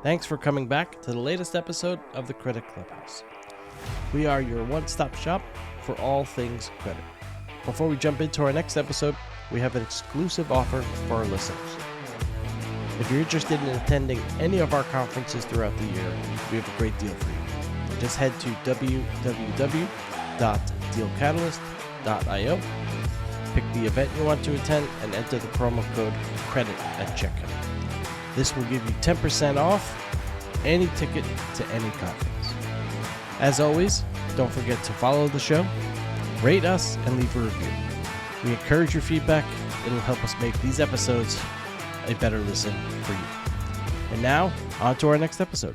Thanks for coming back to the latest episode of the Credit Clubhouse. We are your one-stop shop for all things credit. Before we jump into our next episode, we have an exclusive offer for our listeners. If you're interested in attending any of our conferences throughout the year, we have a great deal for you. Just head to www.dealcatalyst.io, pick the event you want to attend, and enter the promo code CREDIT at checkout. This will give you 10% off any ticket to any conference. As always, don't forget to follow the show, rate us, and leave a review. We encourage your feedback. It'll help us make these episodes a better listen for you. And now, on to our next episode.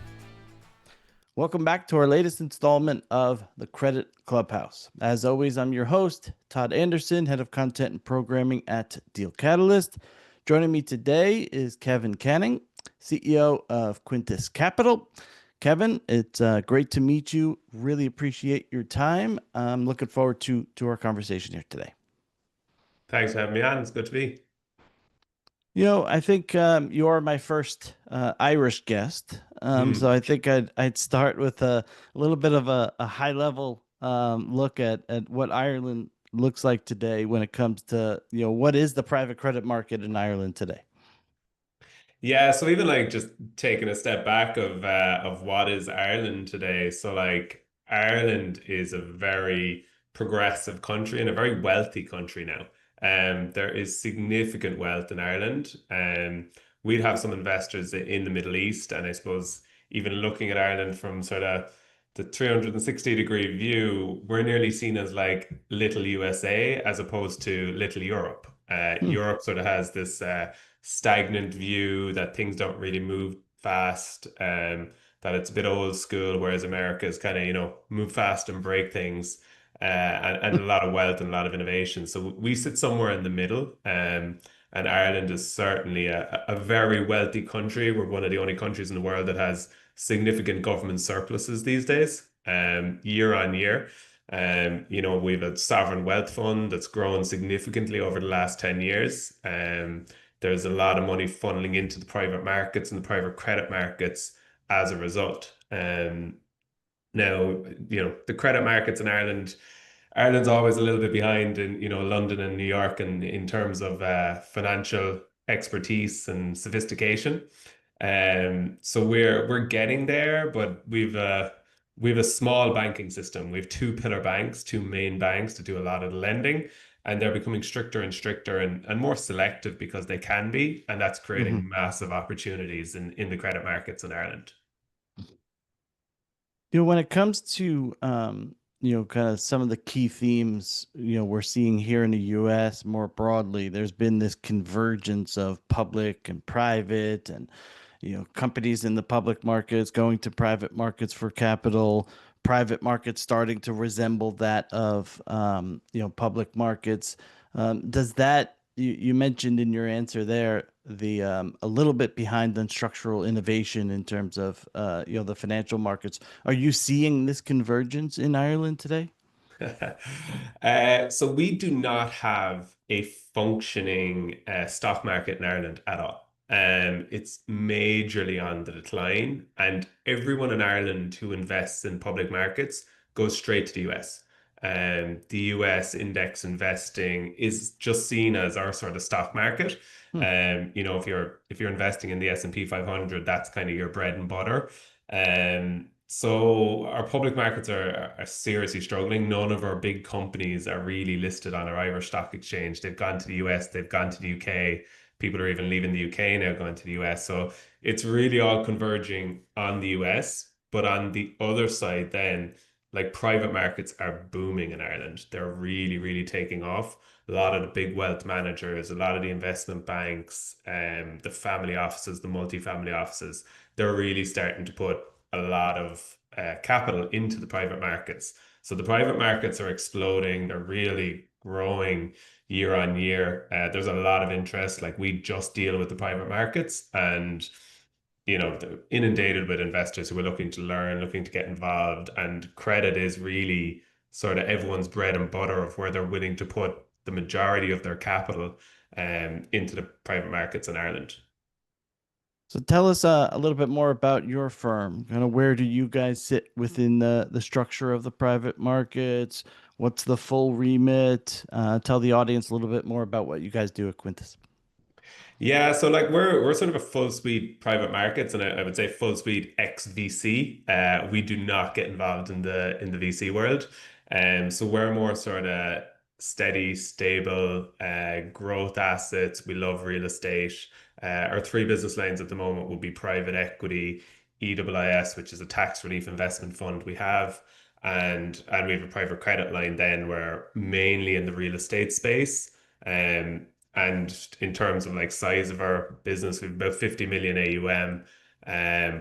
Welcome back to our latest installment of the Credit Clubhouse. As always, I'm your host, Todd Anderson, Head of Content and Programming at Deal Catalyst. Joining me today is Kevin Canning, CEO of Quintus Capital. Kevin, it's great to meet you. Really appreciate your time. I'm looking forward to our conversation here today. Thanks for having me on. It's good to be. You know, I think you are my first Irish guest, so I think I'd start with a little bit of a high-level look at what Ireland looks like today when it comes to, what is the private credit market in Ireland today? Yeah, so even like just taking a step back of what is Ireland today. So like Ireland is a very progressive country and a very wealthy country now. There is significant wealth in Ireland. We'd have some investors in the Middle East, and I suppose even looking at Ireland from sort of the 360-degree view, we're nearly seen as like little USA as opposed to little Europe. Europe sort of has this stagnant view that things don't really move fast, that it's a bit old school, whereas America is kind of, move fast and break things, and a lot of wealth and a lot of innovation. So we sit somewhere in the middle, and Ireland is certainly a very wealthy country. We're one of the only countries in the world that has significant government surpluses these days, year on year. We have a sovereign wealth fund that's grown significantly over the last 10 years. There's a lot of money funneling into the private markets and the private credit markets as a result. Now, the credit markets in Ireland's always a little bit behind in, London and New York and in terms of financial expertise and sophistication. So we're getting there, but we've a small banking system. We have two pillar banks, two main banks to do a lot of the lending, and they're becoming stricter and stricter and more selective because they can be, and that's creating massive opportunities in the credit markets in Ireland. When it comes to kind of some of the key themes, we're seeing here in the US more broadly, there's been this convergence of public and private and, companies in the public markets going to private markets for capital, private markets starting to resemble that of, public markets. Does that, you mentioned in your answer there, the a little bit behind on structural innovation in terms of the financial markets. Are you seeing this convergence in Ireland today? So we do not have a functioning stock market in Ireland at all. It's majorly on the decline, and everyone in Ireland who invests in public markets goes straight to the US. The US index investing is just seen as our sort of stock market. If you're investing in the S&P 500, that's kind of your bread and butter. So our public markets are seriously struggling. None of our big companies are really listed on our Irish Stock Exchange. They've gone to the US, they've gone to the UK. People are even leaving the UK now, going to the US. So it's really all converging on the US. But on the other side, then, like private markets are booming in Ireland. They're really, really taking off. A lot of the big wealth managers, a lot of the investment banks, the family offices, the multifamily offices, they're really starting to put a lot of capital into the private markets. So the private markets are exploding. They're really growing year on year. There's a lot of interest. Like we just deal with the private markets, and they're inundated with investors who are looking to learn, looking to get involved, and credit is really sort of everyone's bread and butter of where they're willing to put the majority of their capital into the private markets in Ireland. So tell us a little bit more about your firm. Kind of where do you guys sit within the structure of the private markets? What's the full remit? Tell the audience a little bit more about what you guys do at Quintus. Yeah, so like we're sort of a full suite private markets, and I would say full suite ex VC. We do not get involved in the VC world, so we're more sort of steady, stable, growth assets. We love real estate. Our three business lines at the moment will be private equity, EIS, which is a tax relief investment fund we have, and we have a private credit line. Then we're mainly in the real estate space. Um, and in terms of like size of our business, we've about 50 million AUM,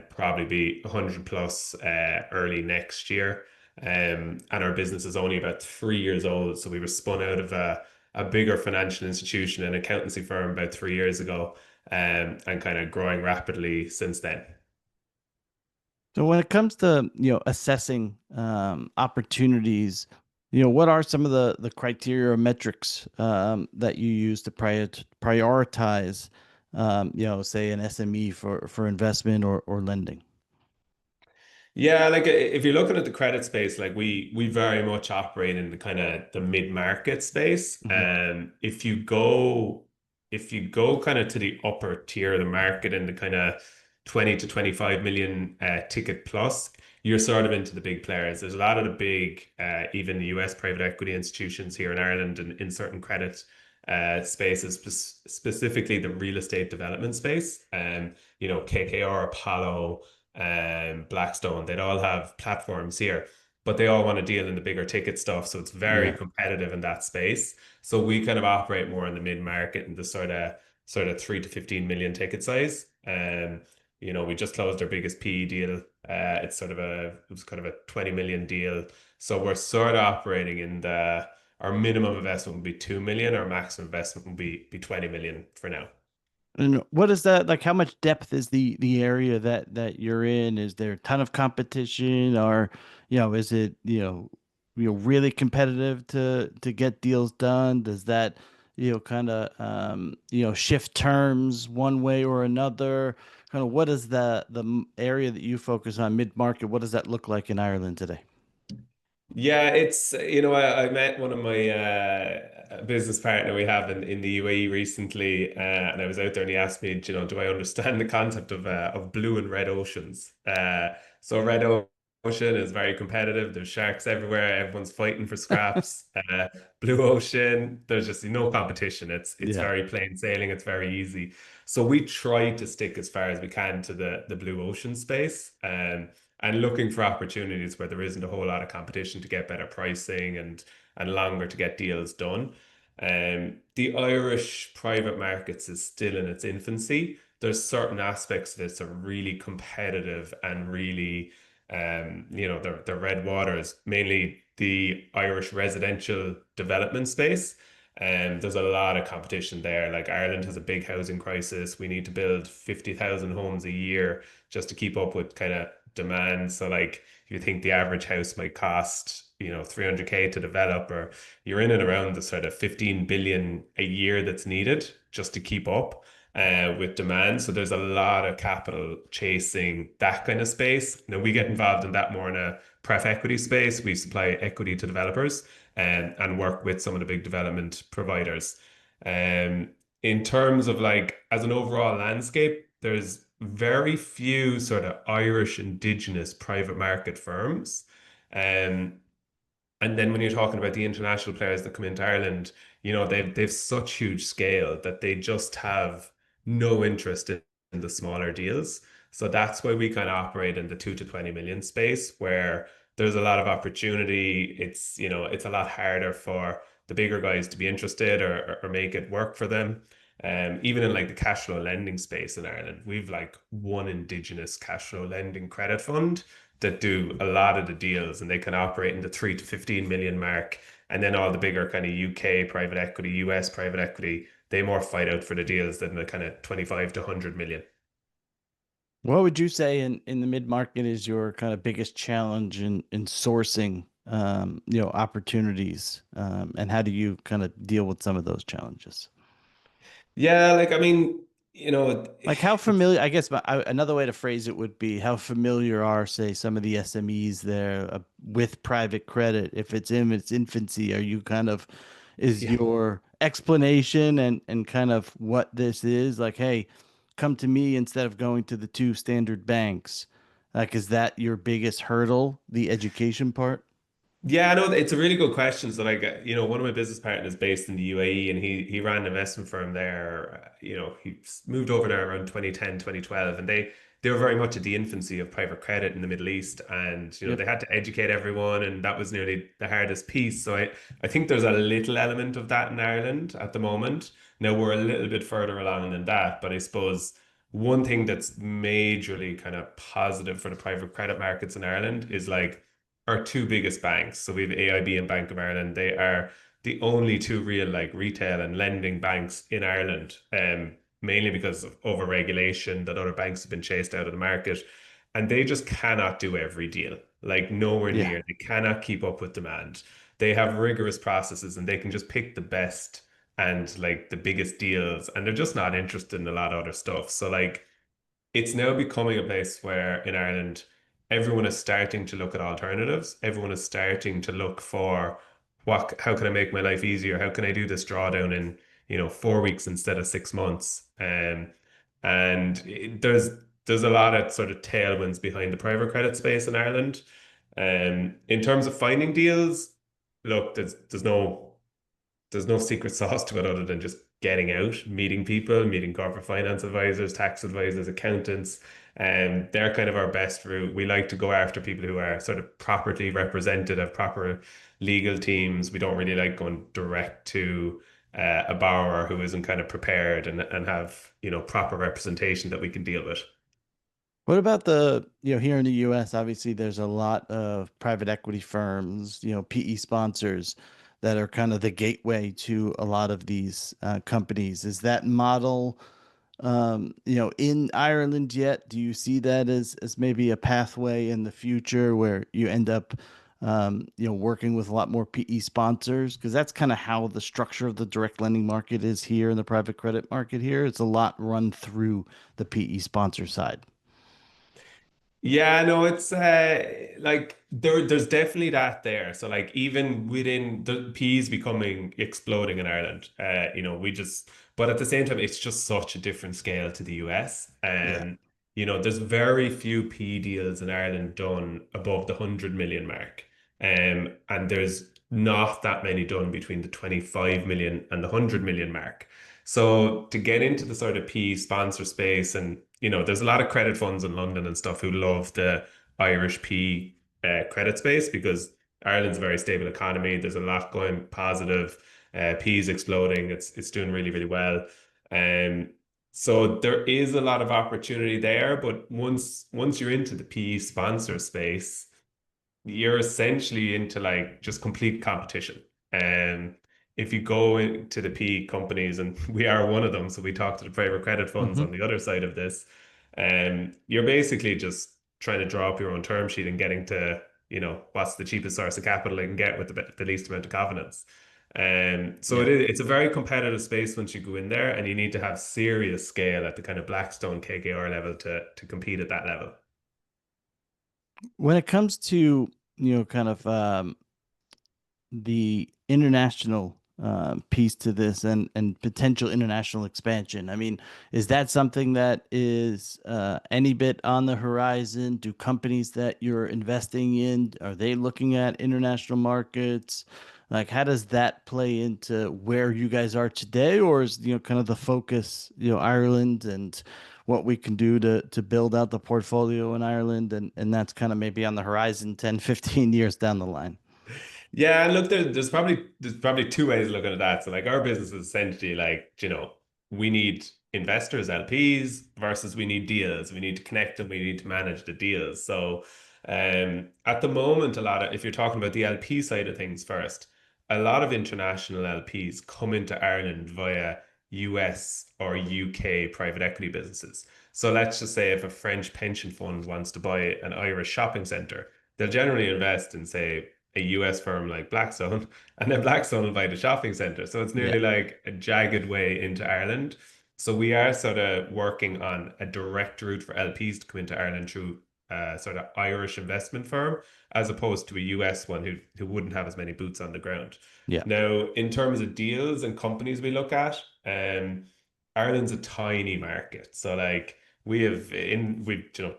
probably be 100 plus early next year. And our business is only about 3 years old. So we were spun out of a bigger financial institution, an accountancy firm about 3 years ago, and kind of growing rapidly since then. So when it comes to, assessing opportunities, what are some of the criteria or metrics that you use to prioritize, say an SME for investment or lending? Yeah, like if you're looking at the credit space, like we very much operate in the kind of the mid-market space. Mhm. And if you go kind of to the upper tier of the market in the kind of 20 to 25 million ticket plus, you're sort of into the big players. There's a lot of the big, even the US private equity institutions here in Ireland and in certain credit spaces, specifically the real estate development space. KKR, Apollo, Blackstone, they'd all have platforms here, but they all want to deal in the bigger ticket stuff. So it's very Yeah. competitive in that space. So we kind of operate more in the mid market and the sort of 3 to 15 million ticket size. We just closed our biggest PE deal. It was kind of a 20 million deal. So we're sort of operating in our minimum investment would be 2 million, our maximum investment would be 20 million for now. And what is that like? How much depth is the area that you're in? Is there a ton of competition, or is it really competitive to get deals done? Does that kind of shift terms one way or another? Kind of what is the area that you focus on, mid market? What does that look like in Ireland today? Yeah, I met one of my business partner we have in the UAE recently, and I was out there and he asked me, do I understand the concept of blue and red oceans? So ocean is very competitive. There's sharks everywhere. Everyone's fighting for scraps. Blue ocean, there's just no competition. It's Yeah. very plain sailing. It's very easy. So we try to stick as far as we can to the blue ocean space. And looking for opportunities where there isn't a whole lot of competition to get better pricing and longer to get deals done. The Irish private markets is still in its infancy. There's certain aspects of it are really competitive and really, they're red waters, mainly the Irish residential development space. There's a lot of competition there. Like Ireland has a big housing crisis. We need to build 50,000 homes a year just to keep up with kind of demand. So like if you think the average house might cost, 300K to develop, or you're in and around the sort of 15 billion a year that's needed just to keep up with demand. So there's a lot of capital chasing that kind of space. Now we get involved in that more in a pref equity space. We supply equity to developers and work with some of the big development providers. Um, in terms of like as an overall landscape, there's very few sort of Irish indigenous private market firms. Um, and then when you're talking about the international players that come into Ireland, they've such huge scale that they just have no interest in the smaller deals. So that's why we kind of operate in the 2 to 20 million space where there's a lot of opportunity. It's a lot harder for the bigger guys to be interested or make it work for them. Even in like the cash flow lending space in Ireland, we've like one indigenous cash flow lending credit fund that do a lot of the deals and they can operate in the 3 to 15 million mark. And then all the bigger kind of UK private equity, US private equity, they more fight out for the deals than the kind of 25 to 100 million. What would you say in the mid market is your kind of biggest challenge in sourcing opportunities, and how do you kind of deal with some of those challenges? Yeah, like I mean, you know, Like how it's familiar, I guess another way to phrase it would be how familiar are, say, some of the SMEs there with private credit? If it's in its infancy, are you kind of, is yeah. your explanation and kind of what this is like, hey, come to me instead of going to the two standard banks? Like, is that your biggest hurdle, the education part? Yeah, I know it's a really good question. So, like, one of my business partners based in the UAE, and he ran an investment firm there. He moved over there around 2010, 2012, and they were very much at the infancy of private credit in the Middle East, and Yep. they had to educate everyone, and that was nearly the hardest piece. So, I think there's a little element of that in Ireland at the moment. Now we're a little bit further along than that, but I suppose one thing that's majorly kind of positive for the private credit markets in Ireland is like our two biggest banks. So we have AIB and Bank of Ireland. They are the only two real like retail and lending banks in Ireland, mainly because of over-regulation that other banks have been chased out of the market. And they just cannot do every deal, like nowhere Yeah. near. They cannot keep up with demand. They have rigorous processes and they can just pick the best and like the biggest deals. And they're just not interested in a lot of other stuff. So like it's now becoming a place where in Ireland, everyone is starting to look at alternatives. Everyone is starting to look for how can I make my life easier? How can I do this drawdown in, 4 weeks instead of 6 months? There's a lot of sort of tailwinds behind the private credit space in Ireland. In terms of finding deals, look, there's no secret sauce to it other than just getting out, meeting people, meeting corporate finance advisors, tax advisors, accountants. And they're kind of our best route. We like to go after people who are sort of properly represented, have proper legal teams. We don't really like going direct to a borrower who isn't kind of prepared and have, proper representation that we can deal with. What about here in the US, obviously there's a lot of private equity firms, PE sponsors that are kind of the gateway to a lot of these companies. Is that model, in Ireland yet? Do you see that as maybe a pathway in the future where you end up, working with a lot more PE sponsors? Because that's kind of how the structure of the direct lending market is here in the private credit market here. It's a lot run through the PE sponsor side. Yeah, no, it's like there's definitely that there. So like even within the peas becoming exploding in Ireland, but at the same time, it's just such a different scale to the US. Yeah. There's very few P deals in Ireland done above the 100 million mark. And there's not that many done between the 25 million and the 100 million mark. So to get into the sort of P sponsor space, and there's a lot of credit funds in London and stuff who love the Irish P credit space because Ireland's a very stable economy. There's a lot going positive. P is exploding. It's doing really, really well. Um, so there is a lot of opportunity there, but once you're into the PE sponsor space, you're essentially into like just complete competition. And if you go into the PE companies, and we are one of them, so we talk to the private credit funds on Hmm. the other side of this, you're basically just trying to draw up your own term sheet and getting to, what's the cheapest source of capital they can get with the least amount of covenants. So Yeah. it's a very competitive space once you go in there, and you need to have serious scale at the kind of Blackstone KKR level to compete at that level. When it comes to, kind of the international piece to this and potential international expansion. I mean, is that something that is any bit on the horizon? Do companies that you're investing in, are they looking at international markets? Like, how does that play into where you guys are today, or is kind of the focus Ireland and what we can do to build out the portfolio in Ireland, and that's kind of maybe on the horizon 10, 15 years down the line? Yeah, and look, there's probably two ways of looking at that. So like our business is essentially like, we need investors, LPs, versus we need deals. We need to connect them, we need to manage the deals. So at the moment, if you're talking about the LP side of things first, a lot of international LPs come into Ireland via US or UK private equity businesses. So let's just say if a French pension fund wants to buy an Irish shopping center, they'll generally invest in, say, a US firm like Blackstone, and then Blackstone will buy the shopping center. So it's Yeah. nearly like a jagged way into Ireland. So we are sort of working on a direct route for LPs to come into Ireland through sort of Irish investment firm, as opposed to a US one who wouldn't have as many boots on the ground. Yeah. Now, in terms of deals and companies we look at, Ireland's a tiny market. So like we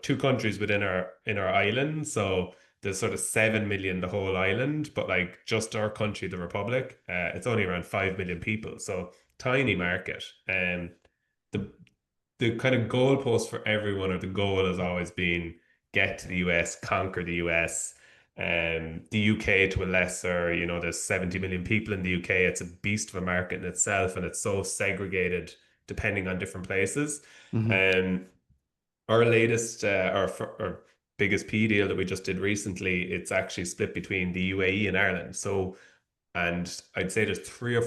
two countries within our island. So there's sort of 7 million the whole island, but like just our country, the Republic, it's only around 5 million people. So tiny market. The the kind of goalpost for everyone, or the goal has always been get to the US, conquer the US. The UK to a lesser, there's 70 million people in the UK. It's a beast of a market in itself, and it's so segregated depending on different places. Hmm. Um, our latest, our biggest P deal that we just did recently, it's actually split between the UAE and Ireland. So, and I'd say there's three or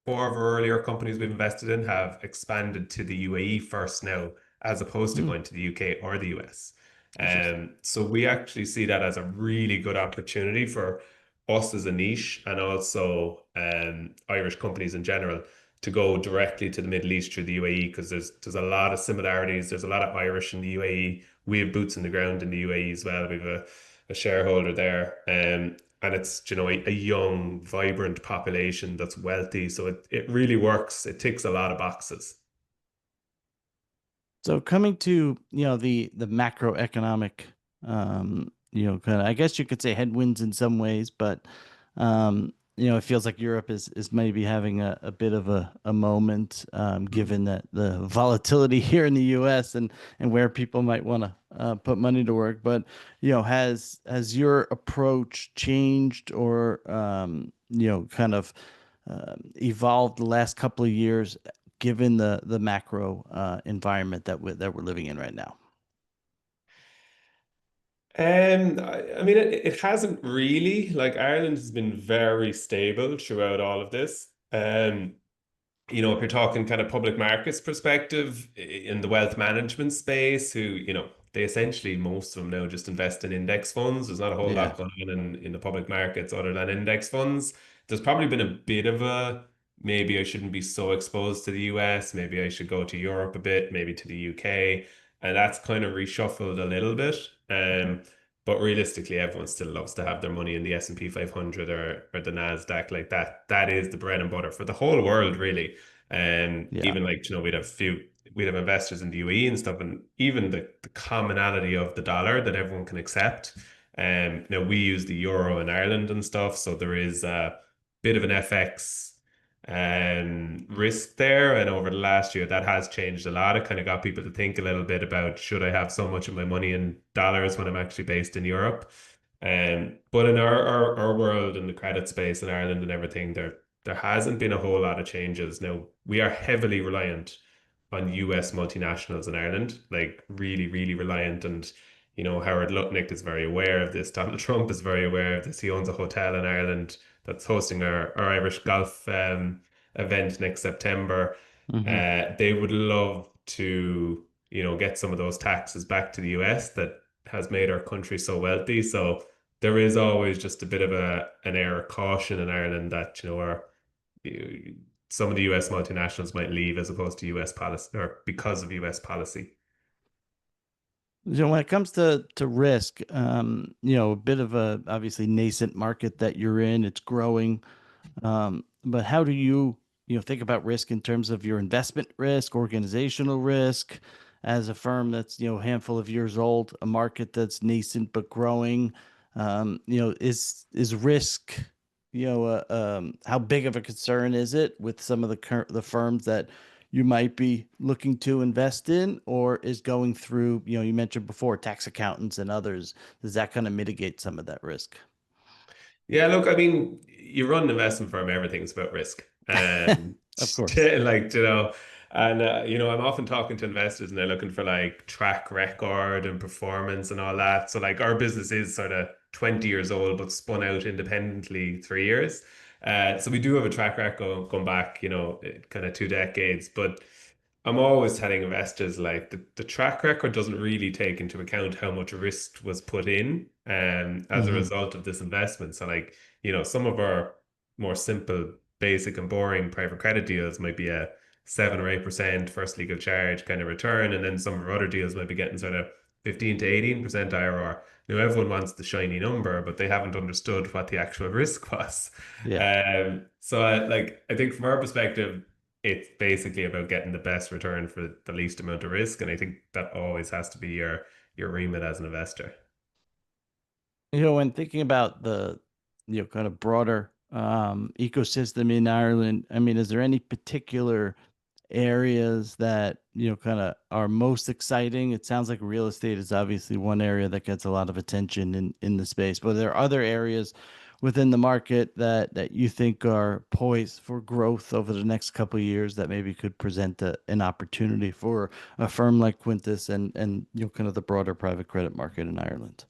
four of our earlier companies we've invested in have expanded to the UAE first now, as opposed to Mm, going to the UK or the US. interesting. So we actually see that as a really good opportunity for us as a niche, and also Irish companies in general, to go directly to the Middle East through the UAE, because there's a lot of similarities. There's a lot of Irish in the UAE. We have boots in the ground in the UAE as well. We have a shareholder there. And it's a young, vibrant population that's wealthy, so it really works. It ticks a lot of boxes. So coming to, the macroeconomic, kind of, I guess you could say headwinds in some ways, but it feels like Europe is maybe having a bit of a moment, given that the volatility here in the US and where people might want to put money to work. But has your approach changed, or kind of evolved the last couple of years, given the macro environment that we're living in right now? I mean, it hasn't really. Like, Ireland has been very stable throughout all of this. If you're talking kind of public markets perspective in the wealth management space, who, they essentially, most of them now just invest in index funds. There's not a whole Yeah. lot going on in the public markets other than index funds. There's probably been a bit of maybe I shouldn't be so exposed to the US. Maybe I should go to Europe a bit, maybe to the UK. And that's kind of reshuffled a little bit. But realistically, everyone still loves to have their money in the S&P 500 or the Nasdaq. Like that. That is the bread and butter for the whole world, really. And Yeah. even like, we'd have investors in the UAE and stuff, and even the commonality of the dollar that everyone can accept. Now we use the euro in Ireland and stuff, so there is a bit of an FX risk there. And over the last year, that has changed a lot. It kind of got people to think a little bit about, should I have so much of my money in dollars when I'm actually based in Europe? But in our world, in the credit space in Ireland and everything, there hasn't been a whole lot of changes. Now, we are heavily reliant on US multinationals in Ireland, like really, really reliant. And, Howard Lutnick is very aware of this. Donald Trump is very aware of this. He owns a hotel in Ireland that's hosting our Irish golf event next September. Hmm. They would love to, get some of those taxes back to the US that has made our country so wealthy. So there is always just a bit of an air of caution in Ireland that, some of the US multinationals might leave as opposed to US policy, or because of US policy. When it comes to risk, a bit of a obviously nascent market that you're in, it's growing. But how do you think about risk in terms of your investment risk, organizational risk, as a firm that's, a handful of years old, a market that's nascent but growing? Is risk, how big of a concern is it with some of the firms that you might be looking to invest in, or is going through, you mentioned before, tax accountants and others, does that kind of mitigate some of that risk? Yeah, look, I mean, you run an investment firm, everything's about risk. Of course. Like, and I'm often talking to investors and they're looking for like track record and performance and all that. So like our business is sort of 20 years old, but spun out independently 3 years. So we do have a track record going back, kind of 2 decades. But I'm always telling investors like the track record doesn't really take into account how much risk was put in as a Hmm. result of this investment. So like, some of our more simple, basic and boring private credit deals might be a 7 or 8% first legal charge kind of return, and then some of our other deals might be getting sort of 15 to 18% IRR. Now everyone wants the shiny number, but they haven't understood what the actual risk was. Yeah. I think from our perspective, it's basically about getting the best return for the least amount of risk, and I think that always has to be your remit as an investor. When thinking about the, kind of broader ecosystem in Ireland, I mean, is there any particular areas that, kind of are most exciting? It sounds like real estate is obviously one area that gets a lot of attention in the space, but there are other areas within the market that you think are poised for growth over the next couple of years that maybe could present an opportunity for a firm like Quintus and kind of the broader private credit market in Ireland.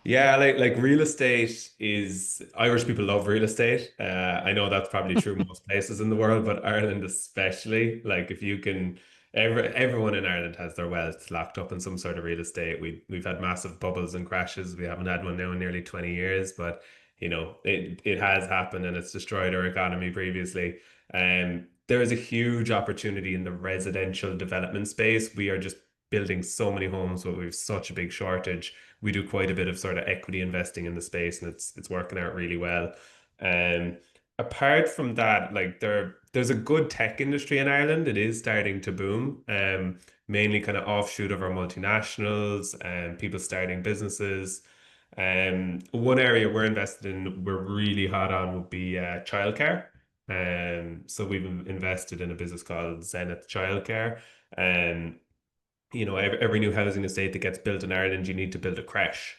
Yeah, like real estate is Irish people love real estate. I know that's probably true most places in the world, but Ireland especially. Like if you can, everyone in Ireland has their wealth locked up in some sort of real estate. We've had massive bubbles and crashes. We haven't had one now in nearly 20 years, but it has happened and it's destroyed our economy previously. There is a huge opportunity in the residential development space. We are just building so many homes, but we have such a big shortage. We do quite a bit of sort of equity investing in the space, and it's working out really well. Um, Apart from that, like there's a good tech industry in Ireland. It is starting to boom. Mainly kind of offshoot of our multinationals and people starting businesses. One area we're invested in, we're really hot on would be childcare. So we've invested in a business called Zenith Childcare. Um, every new housing estate that gets built in Ireland, you need to build a creche.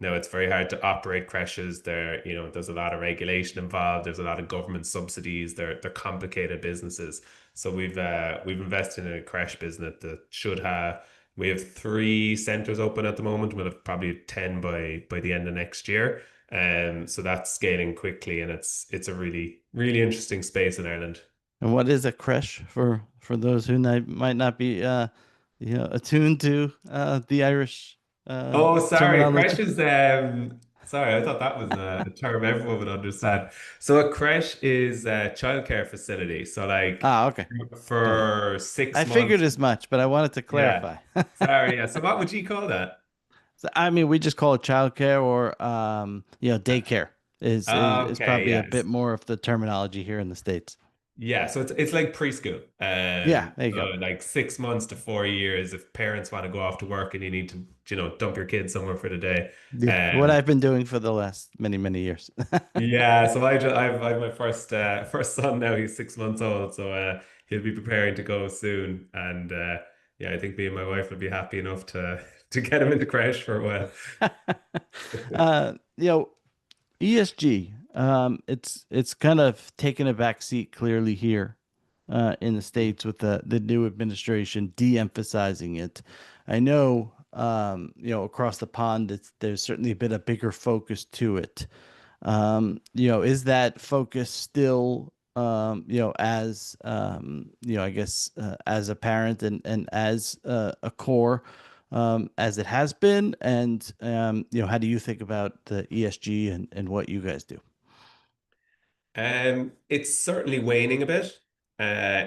Now it's very hard to operate creches. There's a lot of regulation involved. There's a lot of government subsidies. They're complicated businesses. So we've invested in a creche business that should have. We have 3 centers open at the moment. We'll have probably 10 by the end of next year. So that's scaling quickly, and it's a really really interesting space in Ireland. And what is a creche for those who might not be attuned to the Irish Oh, sorry. terminology? Creche is sorry, I thought that was a term everyone would understand. So a creche is a childcare facility. So like Ah, okay. All right. for six I figured months. as much, but I wanted to Yeah. clarify. Sorry, yeah. So what would you call that? So, I mean, we just call it childcare or daycare is Okay, probably a bit yes. more of the terminology here in the States. Yeah, so it's like preschool. Yeah, there you So go. like 6 months to 4 years if parents want to go off to work and you need to, dump your kids somewhere for the day. Yeah, what Um I've been doing for the last many years. Yeah, so I've my first son now. He's 6 months old, so he'll be preparing to go soon. And yeah, I think me and my wife will be happy enough to to get him into crash for a while. uh, you know, ESG, it's kind of taken a back seat clearly here in the States with the new administration de-emphasizing it. I know, across the pond, there's certainly been a bigger focus to it. Is that focus still, I guess, as apparent and as a core as it has been? And, how do you think about the ESG and what you guys do? It's certainly waning a bit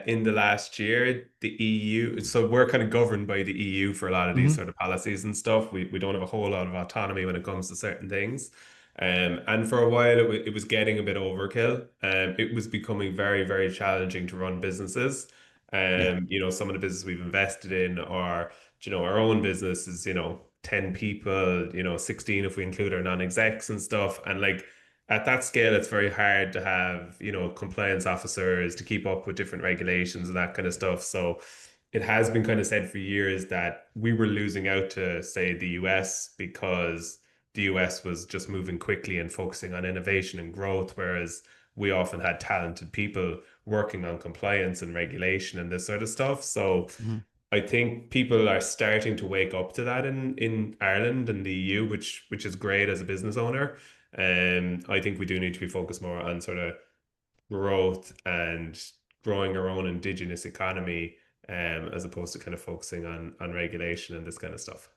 in the last year. The EU, so we're kind of governed by the EU for a lot of these Hmm. sort of policies and stuff. We don't have a whole lot of autonomy when it comes to certain things. And for a while, it was getting a bit overkill. It was becoming very, very challenging to run businesses. Yeah. Some of the businesses we've invested in are, our own business is, 10 people, 16 if we include our non-execs and stuff. And like at that scale, it's very hard to have, compliance officers to keep up with different regulations and that kind of stuff. So it has been kind of said for years that we were losing out to, say, the US because the US was just moving quickly and focusing on innovation and growth, whereas we often had talented people working on compliance and regulation and this sort of stuff. So Mhm. I think people are starting to wake up to that in Ireland and the EU, which is great as a business owner. I think we do need to be focused more on sort of growth and growing our own indigenous economy, as opposed to kind of focusing on regulation and this kind of stuff.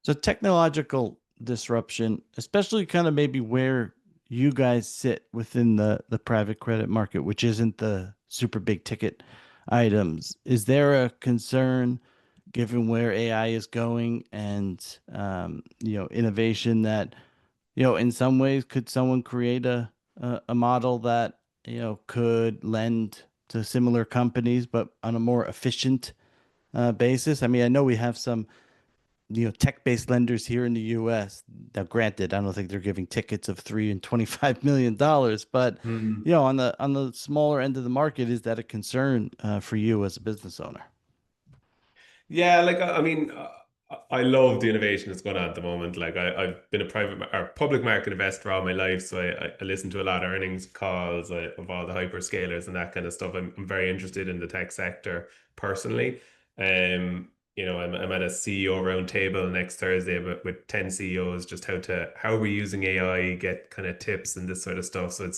So technological disruption, especially kind of maybe where you guys sit within the private credit market, which isn't the super big ticket items, is there a concern given where AI is going and innovation that in some ways could someone create a model that could lend to similar companies but on a more efficient basis? I mean, I know we have some tech-based lenders here in the U.S. Now, granted, I don't think they're giving tickets of $3 and $25 million, but on the smaller end of the market, is that a concern for you as a business owner? Yeah, like I mean, I love the innovation that's going on at the moment. Like I've been a or public market investor all my life, so I listen to a lot of earnings calls of all the hyperscalers and that kind of stuff. I'm very interested in the tech sector personally. I'm at a CEO roundtable next Thursday with 10 CEOs, just how we're using AI, get kind of tips and this sort of stuff. So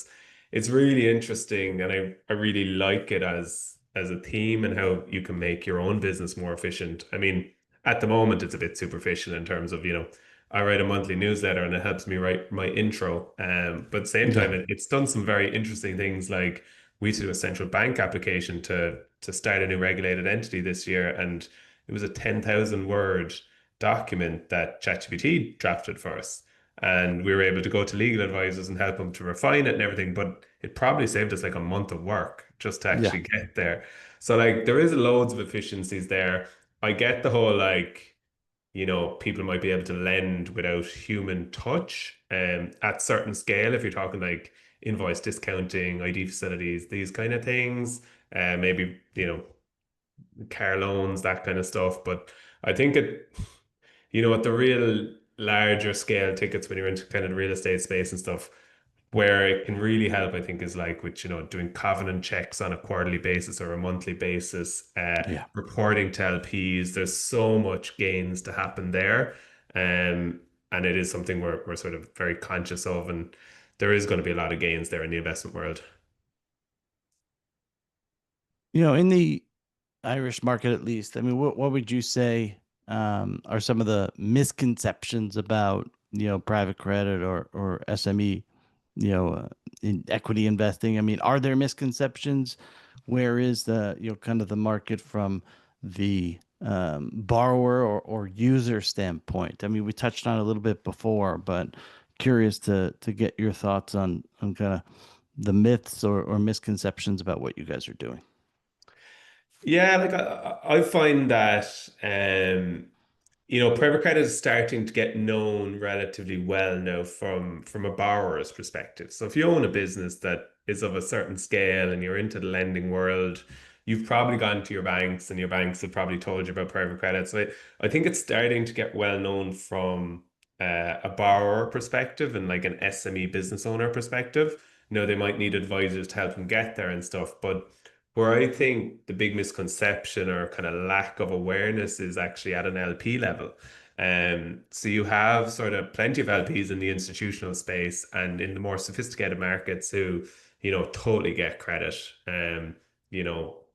it's really interesting, and I really like it as a theme and how you can make your own business more efficient. I mean, at the moment it's a bit superficial in terms of, I write a monthly newsletter and it helps me write my intro. But at the same Yeah. time, it's done some very interesting things. Like we did a central bank application to start a new regulated entity this year, and it was a 10,000 word document that ChatGPT drafted for us. And we were able to go to legal advisors and help them to refine it and everything. But it probably saved us like a month of work just to Yeah. actually get there. So like there is loads of efficiencies there. I get the whole like, people might be able to lend without human touch at certain scale if you're talking like invoice discounting, ID facilities, these kind of things. Maybe, car loans, that kind of stuff. But I think at the real larger scale tickets when you're into kind of the real estate space and stuff, where it can really help, I think, is like with, doing covenant checks on a quarterly basis or a monthly basis, Yeah. reporting to LPs. There's so much gains to happen there. And it is something we're sort of very conscious of. And there is going to be a lot of gains there in the investment world. In the Irish market, at least, I mean, what would you say are some of the misconceptions about private credit or SME in equity investing? I mean, are there misconceptions? Where is the kind of the market from the borrower or user standpoint? I mean, we touched on it a little bit before, but curious to get your thoughts on kind of the myths or misconceptions about what you guys are doing. Yeah, like I find that private credit is starting to get known relatively well now from a borrower's perspective. So if you own a business that is of a certain scale and you're into the lending world, you've probably gone to your banks and your banks have probably told you about private credit. So I think it's starting to get well known from a borrower perspective and like an SME business owner perspective. They might need advisors to help them get there and stuff, but where I think the big misconception or kind of lack of awareness is actually at an LP level. So you have sort of plenty of LPs in the institutional space and in the more sophisticated markets who, totally get credit.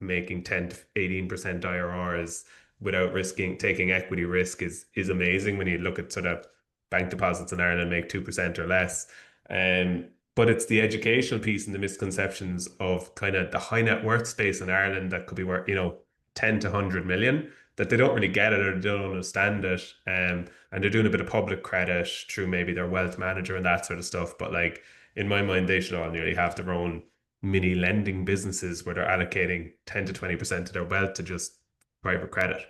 Making 10 to 18% IRRs without taking equity risk is amazing when you look at sort of bank deposits in Ireland make 2% or less. Um, but it's the educational piece and the misconceptions of kind of the high net worth space in Ireland that could be worth, 10 to 100 million, that they don't really get it or they don't understand it. And they're doing a bit of public credit through maybe their wealth manager and that sort of stuff. But like in my mind, they should all nearly have their own mini lending businesses where they're allocating 10 to 20% of their wealth to just private credit.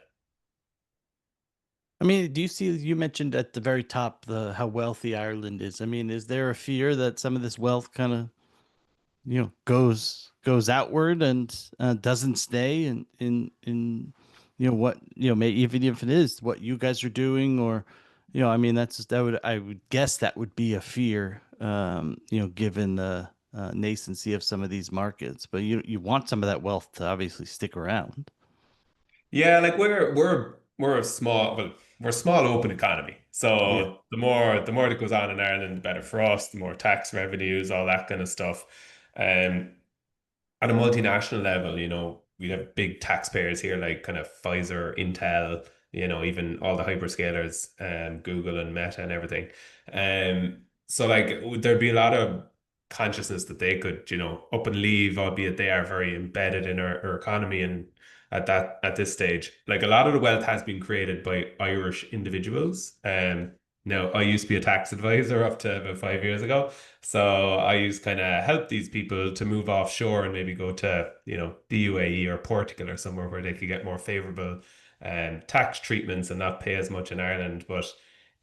I mean, do you see, you mentioned at the very top the how wealthy Ireland is. I mean, is there a fear that some of this wealth kind of, goes outward and doesn't stay in what, even if it is what you guys are doing or I mean, I would guess that would be a fear given the nascency of some of these markets, but you want some of that wealth to obviously stick around. Yeah, like we're a small, well, we're a small open economy. Yeah. So the more that goes on in Ireland, the better for us, the more tax revenues, all that kind of stuff. At a multinational level, we have big taxpayers here like kind of Pfizer, Intel, even all the hyperscalers, Google and Meta and everything. So like there'd be a lot of consciousness that they could, up and leave, albeit they are very embedded in our economy and at this stage. Like a lot of the wealth has been created by Irish individuals. Now I used to be a tax advisor up to about 5 years ago. So I used kind of help these people to move offshore and maybe go to, the UAE or Portugal or somewhere where they could get more favorable tax treatments and not pay as much in Ireland. But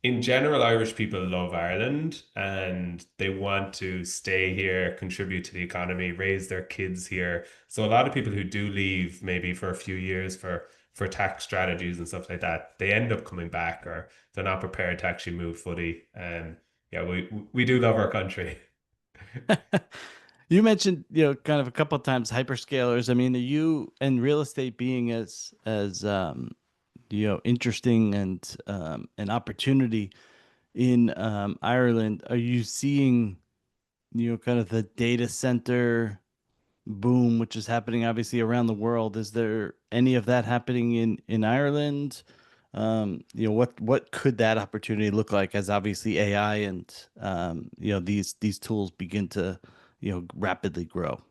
in general, Irish people love Ireland and they want to stay here, contribute to the economy, raise their kids here. So a lot of people who do leave maybe for a few years for tax strategies and stuff like that, they end up coming back or they're not prepared to actually move fully. Yeah, we do love our country. You mentioned, kind of a couple of times hyperscalers. I mean, are you and real estate being as interesting and an opportunity in Ireland, are you seeing, kind of the data center boom, which is happening obviously around the world? Is there any of that happening in Ireland? What could that opportunity look like as obviously AI and these tools begin to rapidly grow?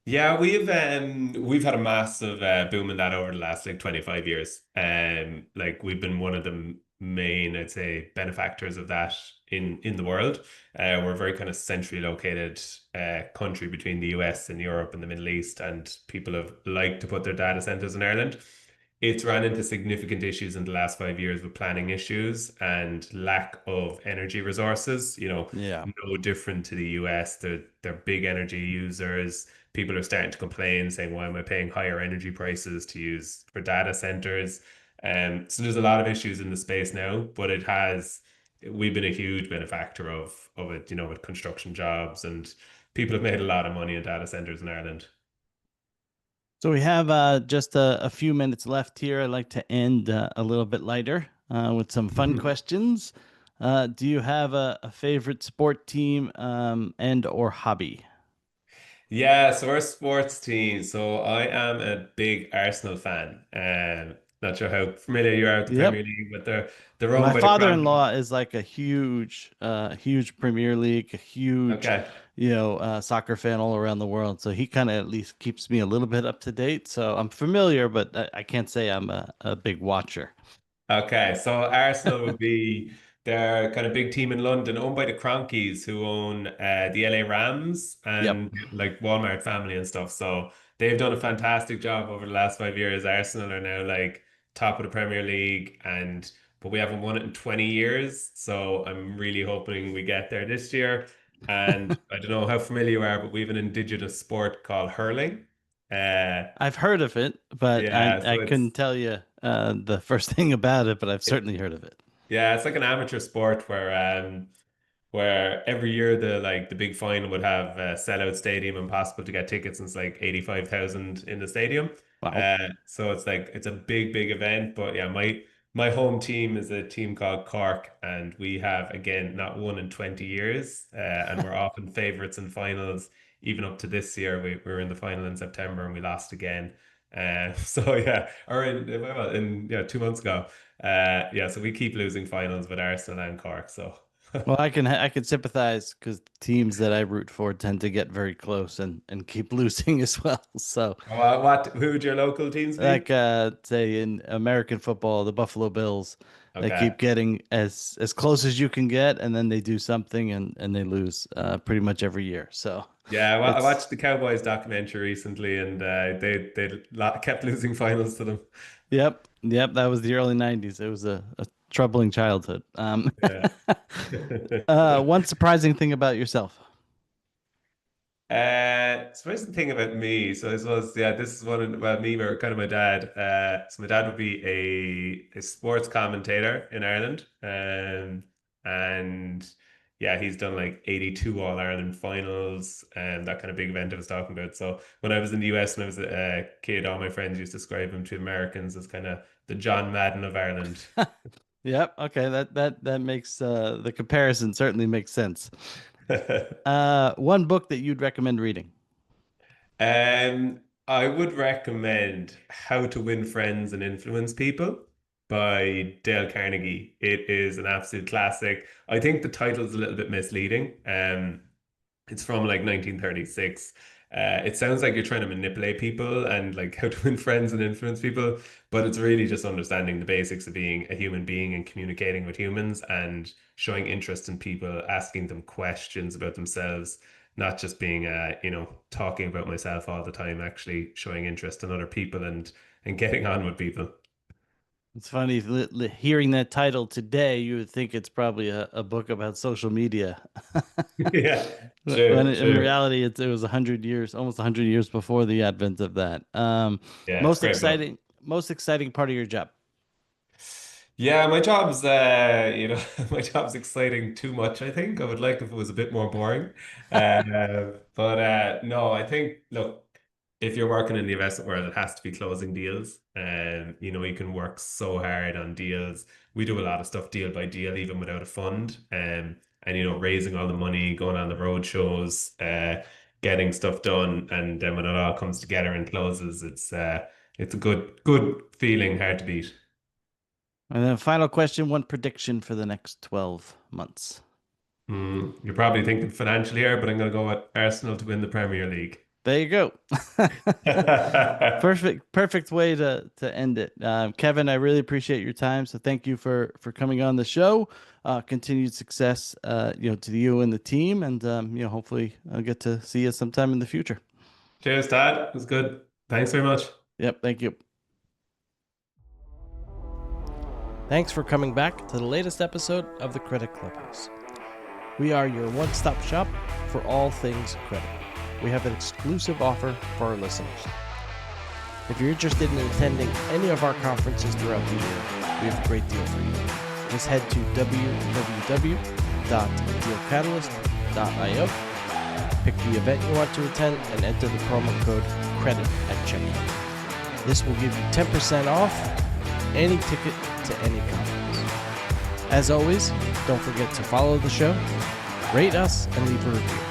Yeah, we've had a massive boom in that over the last like 25 years. Like we've been one of the main, I'd say, benefactors of that in the world. We're a very kind of centrally located country between the US and Europe and the Middle East, and people have liked to put their data centers in Ireland. It's ran into significant issues in the last 5 years with planning issues and lack of energy resources. Yeah. No different to the US. They're big energy users. People are starting to complain, saying, "Why am I paying higher energy prices to use for data centers?" So there's a lot of issues in the space now, but we've been a huge benefactor of it, with construction jobs and people have made a lot of money in data centers in Ireland. So we have just a few minutes left here. I'd like to end a little bit lighter with some fun questions. Do you have a favorite sport team and or hobby? Yeah, so we're a sports team. So I am a big Arsenal fan. Not sure how familiar you are with the Premier Yep. League, but they're owned My by the Crown. father-in-law is like a huge Premier League, a huge, Okay. soccer fan all around the world. So he kind of at least keeps me a little bit up to date. So I'm familiar, but I can't say I'm a big watcher. Okay, so Arsenal would be their kind of big team in London, owned by the Kroenkes, who own the LA Rams Yep. and like Walmart family and stuff. So they've done a fantastic job over the last 5 years. Arsenal are now like top of the Premier League, and but we haven't won it in 20 years. So I'm really hoping we get there this year. And I don't know how familiar you are, but we have an indigenous sport called hurling. Uh, I've heard of it, but I yeah, I so couldn't tell you the first thing about it, but I've certainly heard of it. it's like an amateur sport where every year the big final would have a sellout stadium, impossible to get tickets, and it's like 85,000 in the stadium. Wow. So it's like it's a big event. But yeah, my home team is a team called Cork, and we have again not won in 20 years, and we're often favorites in finals. Even up to this year, we were in the final in September and we lost again. So yeah, or in yeah 2 months ago. Yeah, so we keep losing finals with Arsenal and Cork. So. Well, I can sympathize because teams that I root for tend to get very close and keep losing as well. So, Who would your local teams be? like say in American football, the Buffalo Bills, they Okay. keep getting as close as you can get, and then they do something and they lose pretty much every year. So Yeah, I it's watched the Cowboys documentary recently, and kept losing finals to them. yep, that was the early 90s. It was a troubling childhood. Yeah. One surprising thing about yourself. So what's the thing about me? So I suppose, yeah, this is one about me or kind of my dad. So my dad would be a sports commentator in Ireland. And yeah, he's done like 82 All Ireland finals and that kind of big event I was talking about. So when I was in the US when I was a kid, all my friends used to describe him to Americans as kind of the John Madden of Ireland. Yep. Okay. That makes the comparison certainly makes sense. One book that you'd recommend reading. Um, I would recommend How to Win Friends and Influence People. by Dale Carnegie. It is an absolute classic. I think the title is a little bit misleading. It's from like 1936. It sounds like you're trying to manipulate people and like how to win friends and influence people, but it's really just understanding the basics of being a human being and communicating with humans and showing interest in people, asking them questions about themselves, not just being talking about myself all the time, actually showing interest in other people and getting on with people. It's funny hearing that title today. You would think it's probably a book about social media. Yeah, When true, in true. reality, it was 100 years, almost 100 years before the advent of that. Yeah, it's a great book. Most exciting part of your job. Yeah, my job's my job's exciting too much, I think. I would like if it was a bit more boring. But no, I think look, if you're working in the investment world, it has to be closing deals. You can work so hard on deals. We do a lot of stuff deal by deal, even without a fund. And raising all the money, going on the road shows, getting stuff done, and then when it all comes together and closes, it's a good feeling, hard to beat. And then final question, one prediction for the next 12 months. You're probably thinking financial here, but I'm going to go with Arsenal to win the Premier League. There you go. Perfect way to end it. Kevin, I really appreciate your time. So thank you for coming on the show. Continued success, to you and the team, and hopefully I'll get to see you sometime in the future. Cheers, Dad. It was good. Thanks very much. Yep, thank you. Thanks for coming back to the latest episode of the Credit Clubhouse. We are your one-stop shop for all things credit. We have an exclusive offer for our listeners. If you're interested in attending any of our conferences throughout the year, we have a great deal for you. Just head to www.dealcatalyst.io, pick the event you want to attend, and enter the promo code CREDIT at checkout. This will give you 10% off any ticket to any conference. As always, don't forget to follow the show, rate us, and leave a review.